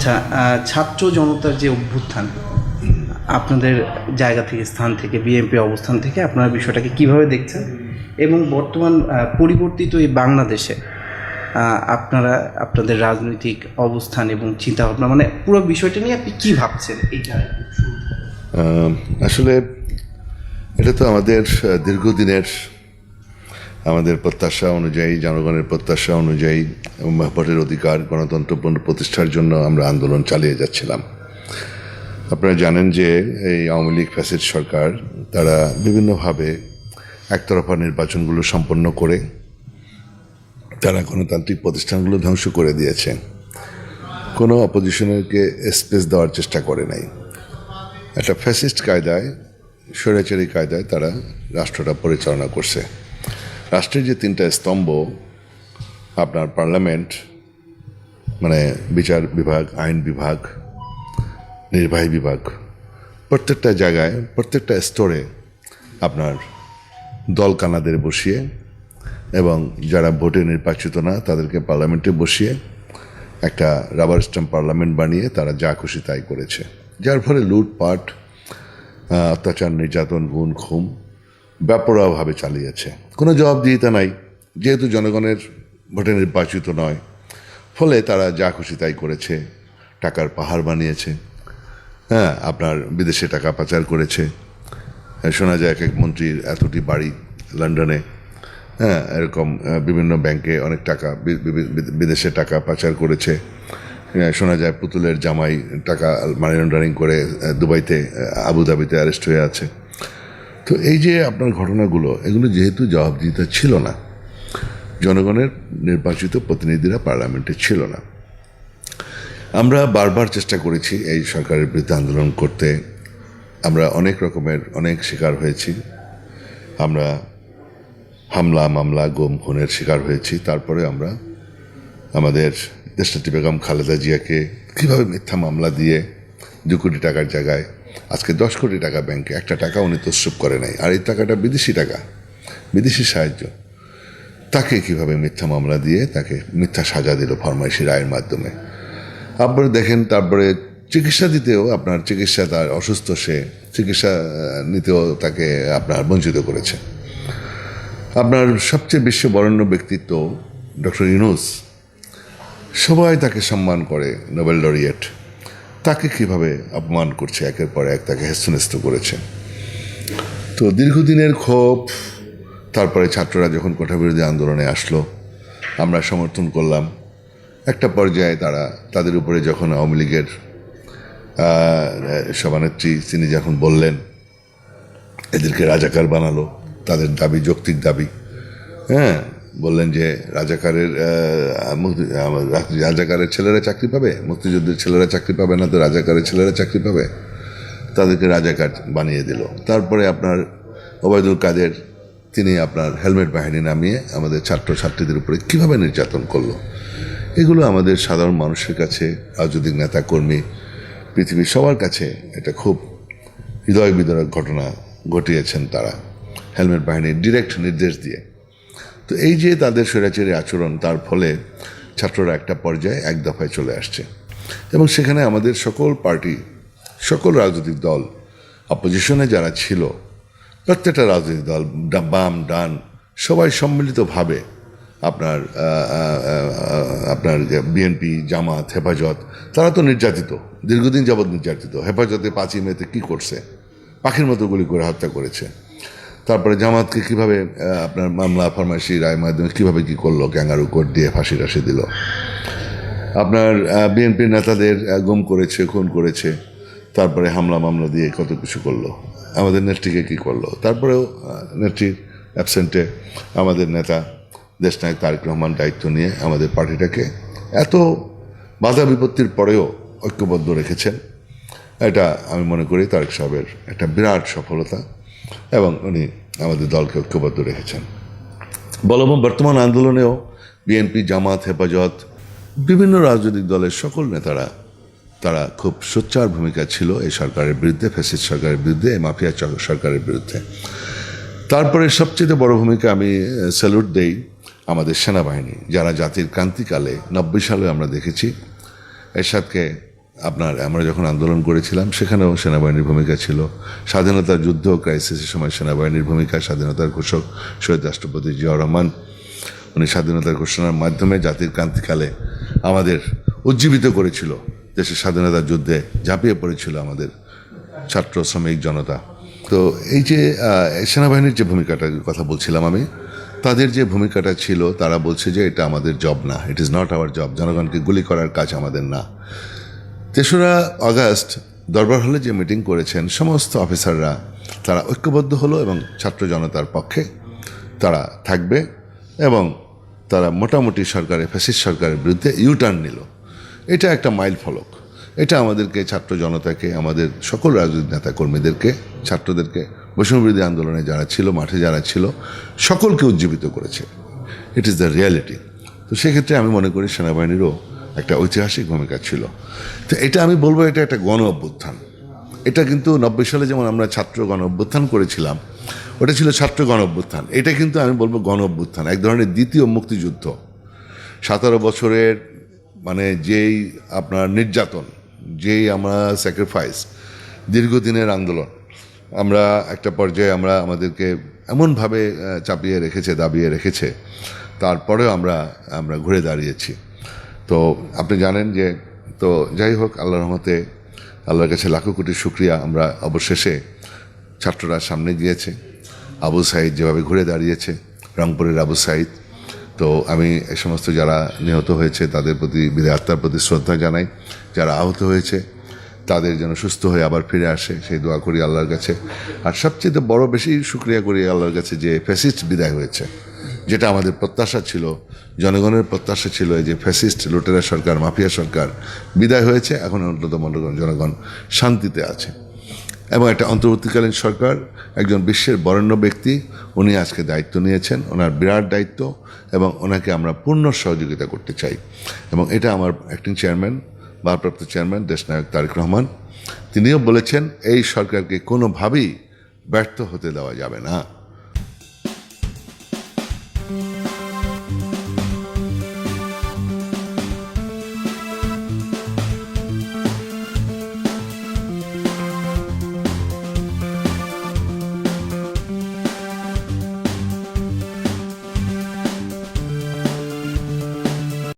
আচ্ছা, ছাত্র জনতার যে অভ্যুত্থান, আপনাদের জায়গা থেকে, স্থান থেকে, বিএনপি অবস্থান থেকে আপনারা বিষয়টাকে কিভাবে দেখছেন, এবং বর্তমান পরিবর্তিত এই বাংলাদেশে আপনারা আপনাদের রাজনৈতিক অবস্থান এবং চিন্তাভাবনা, মানে পুরো বিষয়টা নিয়ে আপনি কী ভাবছেন? এইটা আসলে এটা তো আমাদের দীর্ঘদিনের আমাদের প্রত্যাশা অনুযায়ী, জনগণের প্রত্যাশা অনুযায়ী ভোটের অধিকার, গণতন্ত্র প্রতিষ্ঠার জন্য আমরা আন্দোলন চালিয়ে যাচ্ছিলাম। আপনারা জানেন যে এই আওয়ামী লীগ ফ্যাসিস্ট সরকার তারা বিভিন্নভাবে একতরফা নির্বাচনগুলো সম্পন্ন করে তারা গণতান্ত্রিক প্রতিষ্ঠানগুলো ধ্বংস করে দিয়েছে। কোনো অপোজিশনকে স্পেস দেওয়ার চেষ্টা করে নাই। একটা ফ্যাসিস্ট কায়দায়, স্বৈরাচারী কায়দায় তারা রাষ্ট্রটা পরিচালনা করছে। রাষ্ট্রের যে তিনটা স্তম্ভ, আপনার পার্লামেন্ট, মানে বিচার বিভাগ, আইন বিভাগ, নির্বাহী বিভাগ, প্রত্যেকটা জায়গায়, প্রত্যেকটা স্তরে আপনার দল কানাদের বসিয়ে এবং যারা ভোটে নির্বাচিত না তাদেরকে পার্লামেন্টে বসিয়ে একটা রাবার স্ট্যাম্প পার্লামেন্ট বানিয়ে তারা যা খুশি তাই করেছে, যার ফলে লুটপাট, অত্যাচার, নির্যাতন, গুম খুম ব্যাপকভাবে চালিয়েছে। কোনো জবাবদিহিতা নাই, যেহেতু জনগণের ভোটে নির্বাচিত নয়, ফলে তারা যা খুশি তাই করেছে। টাকার পাহাড় বানিয়েছে, আপনার বিদেশে টাকা পাচার করেছে। শোনা যায় এক এক মন্ত্রীর এতটি বাড়ি লন্ডনে, এরকম বিভিন্ন ব্যাংকে অনেক টাকা, বিদেশে টাকা পাচার করেছে। শোনা যায় পুতুলের জামাই টাকা মানি লন্ডারিং করে দুবাইতে, আবুধাবিতে অ্যারেস্ট হয়ে আছে। তো এই যে আপনার ঘটনাগুলো, এগুলো যেহেতু জবাবদিহিতা ছিল না, জনগণের নির্বাচিত প্রতিনিধিরা পার্লামেন্টে ছিল না, আমরা বারবার চেষ্টা করেছি এই সরকারের বিরুদ্ধে আন্দোলন করতে। আমরা অনেক রকমের অনেক শিকার হয়েছি, আমরা হামলা, মামলা, গুম খুনের শিকার হয়েছি। তারপরে আমরা আমাদের দেশনেত্রী বেগম খালেদা জিয়াকে কীভাবে মিথ্যা মামলা দিয়ে 2 কোটি টাকার জায়গায় আজকে 10 কোটি টাকা ব্যাংকে, একটা টাকা উনি তসরুপ করে নাই, আর এই টাকাটা বিদেশি টাকা, বিদেশি সাহায্য, তাকে কিভাবে মিথ্যা মামলা দিয়ে তাকে মিথ্যা সাজা দিল ফরমাইশি রায়ের মাধ্যমে। আপনারা দেখেন, তারপরে চিকিৎসা দিতেও, আপনার চিকিৎসা, তার অসুস্থ, সে চিকিৎসা নিতেও তাকে আপনার বঞ্চিত করেছে। আপনার সবচেয়ে বিশ্ববরেণ্য ব্যক্তিত্ব ডক্টর ইউনূস, সবাই তাকে সম্মান করে, নোবেল লরিয়েট, তাকে কিভাবে অপমান করছে, একের পর এক তাকে হেস্তনেস্ত করেছে। তো দীর্ঘদিনের ক্ষোভ, তারপরে ছাত্ররা যখন কোঠাবিরোধী আন্দোলনে আসলো, আমরা সমর্থন করলাম। একটা পর্যায়ে তাদের উপরে যখন আওয়ামী লীগের সভানেত্রী তিনি যখন বললেন, এদেরকে রাজাকার বানালো, তাদের দাবি যৌক্তিক দাবি, বললেন যে রাজাকারের ছেলেরা চাকরি পাবে, মুক্তিযুদ্ধের ছেলেরা চাকরি পাবে না, তো রাজাকারের ছেলেরা চাকরি পাবে, তাদেরকে রাজাকার বানিয়ে দিল। তারপরে আপনার ওবায়দুল কাদের, তিনি আপনার হেলমেট বাহিনী নামিয়ে আমাদের ছাত্রছাত্রীদের উপরে কীভাবে নির্যাতন করলো। এগুলো আমাদের সাধারণ মানুষের কাছে, রাজনৈতিক নেতা কর্মী, পৃথিবীর সবার কাছে এটা খুব হৃদয় বিদারক ঘটনা ঘটিয়েছেন তারা, হেলমেট বাহিনীর ডিরেক্ট নির্দেশ দিয়ে। তো এই যে তাদের স্বৈরাচারী আচরণ, তার ফলে ছাত্ররা একটা পর্যায়ে এক দফায় চলে আসছে, এবং সেখানে আমাদের সকল পার্টি, সকল রাজনৈতিক দল, অপোজিশনে যারা ছিল, প্রত্যেকটা রাজনৈতিক দল, বাম ডান, সবাই সম্মিলিতভাবে আপনার বিএনপি, জামাত, হেফাজত, তারা তো নির্যাতিত, দীর্ঘদিন যাবৎ নির্যাতিত। হেফাজতে 5ই মেতে কী করছে, পাখির মতো গুলি করে হত্যা করেছে। তারপরে জামাতকে কিভাবে আপনার মামলা, ফরমাইশি রায়ের মাধ্যমে কীভাবে কী করলো, ক্যাঙ্গারু কোর্ট দিয়ে ফাঁসি টাসি দিল। আপনার বিএনপির নেতাদের গুম করেছে, খুন করেছে, তারপরে হামলা মামলা দিয়ে কত কিছু করলো। আমাদের নেত্রীকে কী করলো, তারপরেও নেত্রীর অ্যাবসেন্টে আমাদের নেতা দেশনায়ক তারেক রহমান দায়িত্ব নিয়ে আমাদের পার্টিটাকে এত বাধা বিপত্তির পরেও ঐক্যবদ্ধ রেখেছেন। এটা আমি মনে করি তারেক সাহেবের একটা বিরাট সফলতা, এবং উনি আমাদের দলকে ঐক্যবদ্ধ রেখেছেন। বর্তমান আন্দোলনেও বিএনপি, জামাত, হেফাজত, বিভিন্ন রাজনৈতিক দলের সকল নেতারা, তারা খুব সোচ্চার ভূমিকা ছিল এই সরকারের বিরুদ্ধে, ফ্যাসিস্ট সরকারের বিরুদ্ধে, এই মাফিয়া সরকারের বিরুদ্ধে। তারপরে সবচেয়ে বড় ভূমিকা আমি স্যালুট দেই আমাদের সেনাবাহিনী, যারা জাতির ক্রান্তিকালে 90 সালে আমরা দেখেছি এরশাদকে আমরা যখন আন্দোলন করেছিলাম সেখানেও সেনাবাহিনীর ভূমিকা ছিল। স্বাধীনতার যুদ্ধ ক্রাইসিসের সময় সেনাবাহিনীর ভূমিকা, স্বাধীনতার ঘোষক শহীদ রাষ্ট্রপতি জিয়াউর রহমান, উনি স্বাধীনতার ঘোষণার মাধ্যমে জাতির ক্রান্তিকালে আমাদের উজ্জীবিত করেছিল। দেশের স্বাধীনতার যুদ্ধে ঝাঁপিয়ে পড়েছিল আমাদের ছাত্র শ্রমিক জনতা। তো এই যে সেনাবাহিনীর যে ভূমিকাটার কথা বলছিলাম আমি, তাদের যে ভূমিকাটা ছিল, তারা বলছে যে এটা আমাদের জব না, it is not our job, জনগণকে গুলি করার কাজ আমাদের না। 3রা আগস্ট দরবার হলে যে মিটিং করেছেন সমস্ত অফিসাররা, তারা ঐক্যবদ্ধ হলো এবং ছাত্র জনতার পক্ষে তারা থাকবে এবং তারা মোটামুটি ফ্যাসিস্ট সরকারের বিরুদ্ধে ইউটার্ন নিল। এটা একটা মাইল ফলক। এটা আমাদেরকে, ছাত্র জনতাকে, আমাদের সকল রাজনৈতিক নেতা কর্মীদেরকে, ছাত্রদেরকে, বৈষম্যবিরোধী আন্দোলনে যারা ছিল, মাঠে যারা ছিল, সকলকে উজ্জীবিত করেছে। It is the reality. তো সেক্ষেত্রে আমি মনে করি সেনাবাহিনীরও একটা ঐতিহাসিক ভূমিকা ছিল। তো এটা আমি বলবো এটা একটা গণ অভ্যুত্থান। এটা কিন্তু 90 সালে যেমন আমরা ছাত্র গণ অভ্যুত্থান করেছিলাম, ওটা ছিল ছাত্র গণ অভ্যুত্থান। এটা কিন্তু আমি বলবো গণ অভ্যুত্থান, এক ধরনের দ্বিতীয় মুক্তিযুদ্ধ। 17 বছরের যেই আপনার নির্যাতন, যেই আমরা স্যাক্রিফাইস, দীর্ঘদিনের আন্দোলন, আমরা একটা পর্যায়ে আমাদেরকে এমনভাবে চাপিয়ে রেখেছে, দাবিয়ে রেখেছে, তারপরেও আমরা ঘুরে দাঁড়িয়েছি। তো আপনি জানেন যে, তো যাই হোক, আল্লাহর রহমতে, আল্লাহর কাছে লাখো কোটি শুকরিয়া, আমরা অবশেষে ছাত্ররা সামনে গিয়েছে। আবু সাইদ যেভাবে ঘুরে দাঁড়িয়েছে, রংপুরের আবু সাইদ, তো আমি এই সমস্ত যারা নিহত হয়েছে তাদের প্রতি, বিদায় আত্মার প্রতি শ্রদ্ধা জানাই। যারা আহত হয়েছে তাদের যেন সুস্থ হয়ে আবার ফিরে আসে, সেই দোয়া করি আল্লাহর কাছে। আর সবচেয়ে বড় বেশি শুকরিয়া করি আল্লাহর কাছে যে ফ্যাসিস্ট বিদায় হয়েছে, যেটা আমাদের প্রত্যাশা ছিল, জনগণের প্রত্যাশা ছিল, যে ফ্যাসিস্ট লুটেরা সরকার, মাফিয়া সরকার বিদায় হয়েছে। এখন অন্তত জনগণ শান্তিতে আছে এবং একটা অন্তর্বর্তীকালীন সরকার, একজন বিশ্বের বরেণ্য ব্যক্তি, উনি আজকে দায়িত্ব নিয়েছেন, ওনার বিরাট দায়িত্ব, এবং ওনাকে আমরা পূর্ণ সহযোগিতা করতে চাই। এবং এটা আমার অ্যাক্টিং চেয়ারম্যান, ভারপ্রাপ্ত চেয়ারম্যান দেশনায়ক তারেক রহমান, তিনিও বলেছেন এই সরকারকে কোনোভাবেই ব্যর্থ হতে দেওয়া যাবে না।